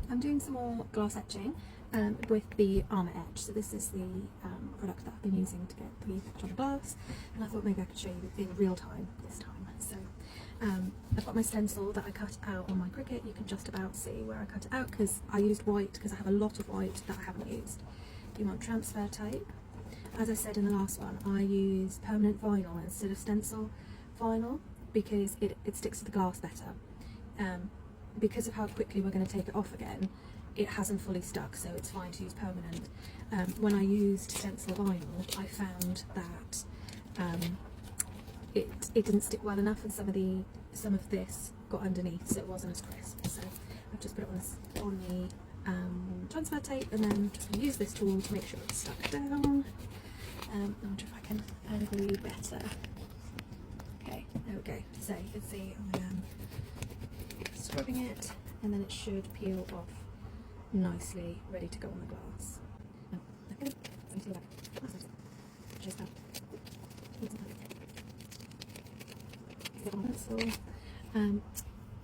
I'm doing some more glass etching with the Armour Etch. So this is the product that I've been using to get the etch on the glass, and I thought maybe I could show you in real time this time. So I've got my stencil that I cut out on my Cricut. You can just about see where I cut it out because I used white because I have a lot of white that I haven't used. You want transfer tape. As I said in the last one, I use permanent vinyl instead of stencil vinyl because it sticks to the glass better. Because of how quickly we're going to take it off again, it hasn't fully stuck, so it's fine to use permanent. When I used stencil vinyl, I found that it didn't stick well enough, and some of this got underneath, so it wasn't as crisp. So I've just put it on the transfer tape, and then I'm just going to use this tool to make sure it's stuck down. I wonder if I can angle you better. Okay, there we go. So you can see I am scrubbing it, and then it should peel off nicely, ready to go on the glass.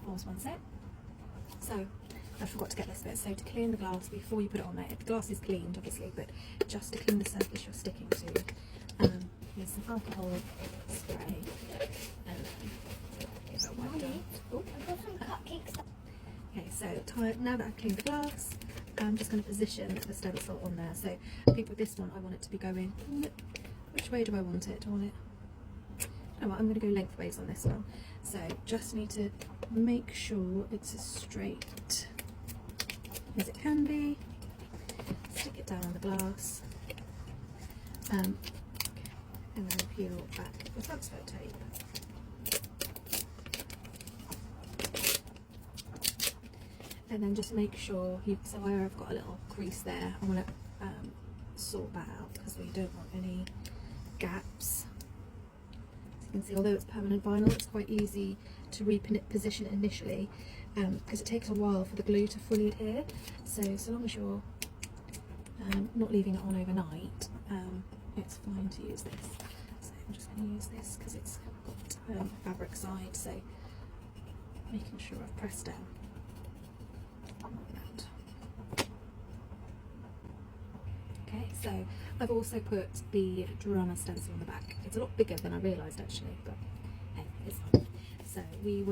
Pause one sec. So I forgot to get this bit. So to clean the glass before you put it on there, the glass is cleaned obviously, but just to clean the surface you're sticking to, there's some alcohol spray, and okay, so now that I've cleaned the glass, I'm just going to position the stencil on there. So I think with this one I want it to be going, which way do I want it? Oh, well, I'm going to go lengthways on this one. So just need to make sure it's as straight as it can be. Stick it down on the glass, and then peel back the transfer tape. And then just make sure so where I've got a little crease there, I want to sort that out because we don't want any gaps. As you can see, although it's permanent vinyl, it's quite easy to reposition initially because it takes a while for the glue to fully adhere. So long as you're not leaving it on overnight, it's fine to use this. So I'm just going to use this because it's got fabric side, so making sure I've pressed down. Okay, so I've also put the drummer stencil on the back. It's a lot bigger than I realised actually, but hey, it's fine. So we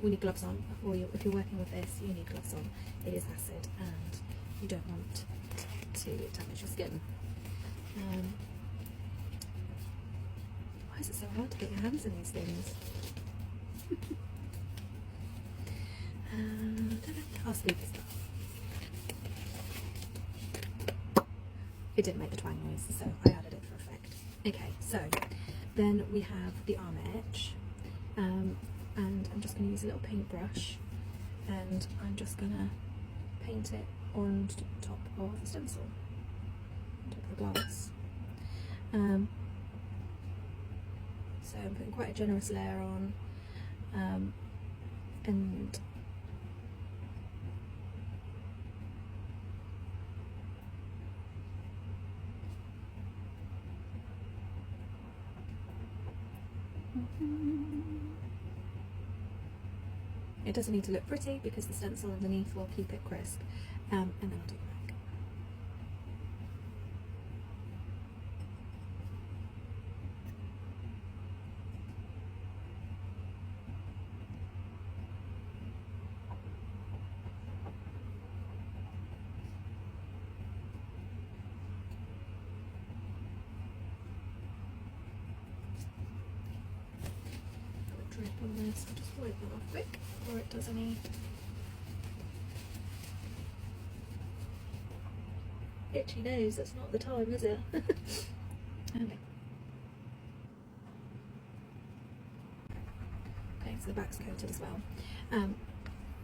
need gloves on. If you're working with this, you need gloves on. It is acid and you don't want to damage your skin. Why is it so hard to get your hands in these things? I'll speed this up. It didn't make the twang noise, so I added it for effect. Okay, so then we have the Armour Etch, and I'm just going to use a little paintbrush, and I'm just going to paint it on top of the stencil, on top of the glass. So I'm putting quite a generous layer on, and it doesn't need to look pretty because the stencil underneath will keep it crisp, and then I'll do the back. On this, I'll just wipe that off quick before it does any itchy nose. That's not the time, is it? Okay. Okay, so the back's coated as well.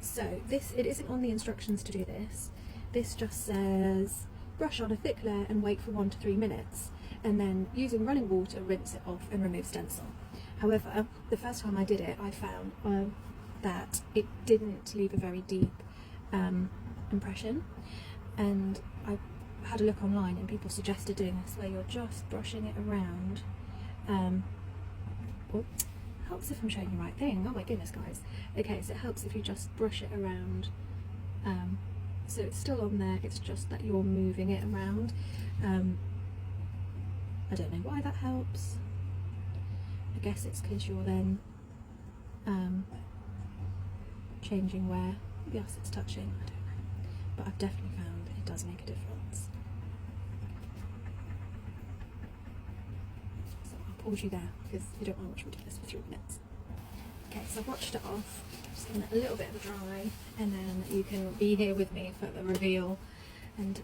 So it isn't on the instructions to do this. This just says brush on a thick layer and wait for 1 to 3 minutes, and then using running water rinse it off and remove stencil. However, the first time I did it, I found that it didn't leave a very deep impression, and I had a look online and people suggested doing this where you're just brushing it around. Helps if I'm showing the right thing. Oh my goodness, guys. Okay, so it helps if you just brush it around So it's still on there, it's just that you're moving it around. I don't know why that helps. I guess it's because you're then changing where the asset's touching, I don't know. But I've definitely found it does make a difference. So I'll pause you there because you don't want to watch me do this for 3 minutes. Okay, so I've watched it off, just given it a little bit of a dry, and then you can be here with me for the reveal and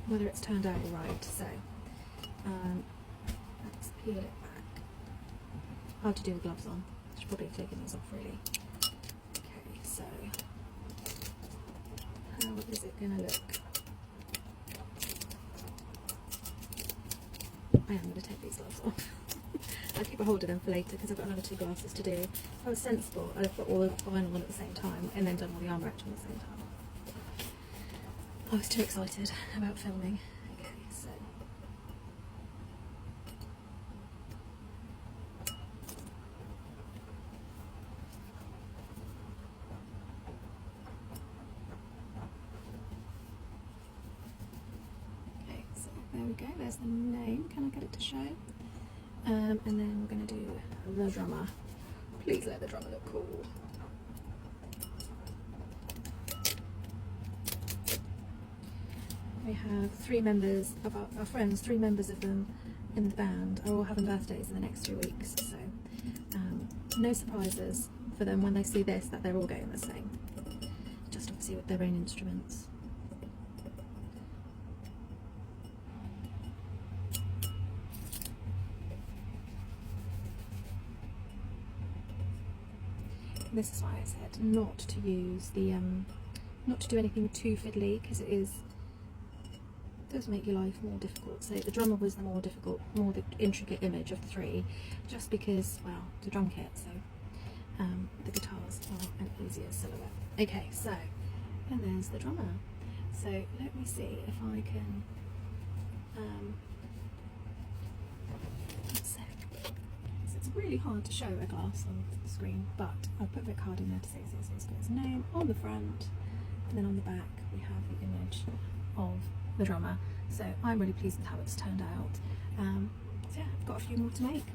whether it's turned out all right. So let's peel it back. Hard to do the gloves on. I should probably have taken those off really. Okay, so how is it going to look? I am going to take these gloves off. I'll keep a hold of them for later because I've got another 2 glasses to do. If I was sensible, I'd have put all the vinyl on at the same time and then done all the armour etch on the same time. I was too excited about filming. Okay, so there we go, there's the name. Can I get it to show? And then we're going to do the drummer. Please let the drummer look cool. We have 3 members of our friends, 3 members of them in the band are all having birthdays in the next 2 weeks, so no surprises for them when they see this that they're all going the same. Just obviously with their own instruments. This is why I said not to use the, not to do anything too fiddly, because it does make your life more difficult. So the drummer was the more difficult, more the intricate image of the 3, just because, well, the drum kit, so the guitars are an easier silhouette. Okay, so, and there's the drummer. So let me see if I can, let's see. It's really hard to show a glass on the screen, but I'll put a bit card in there to say so it's got his name on the front, and then on the back we have the image of the drummer. So I'm really pleased with how it's turned out. So yeah, I've got a few more to make.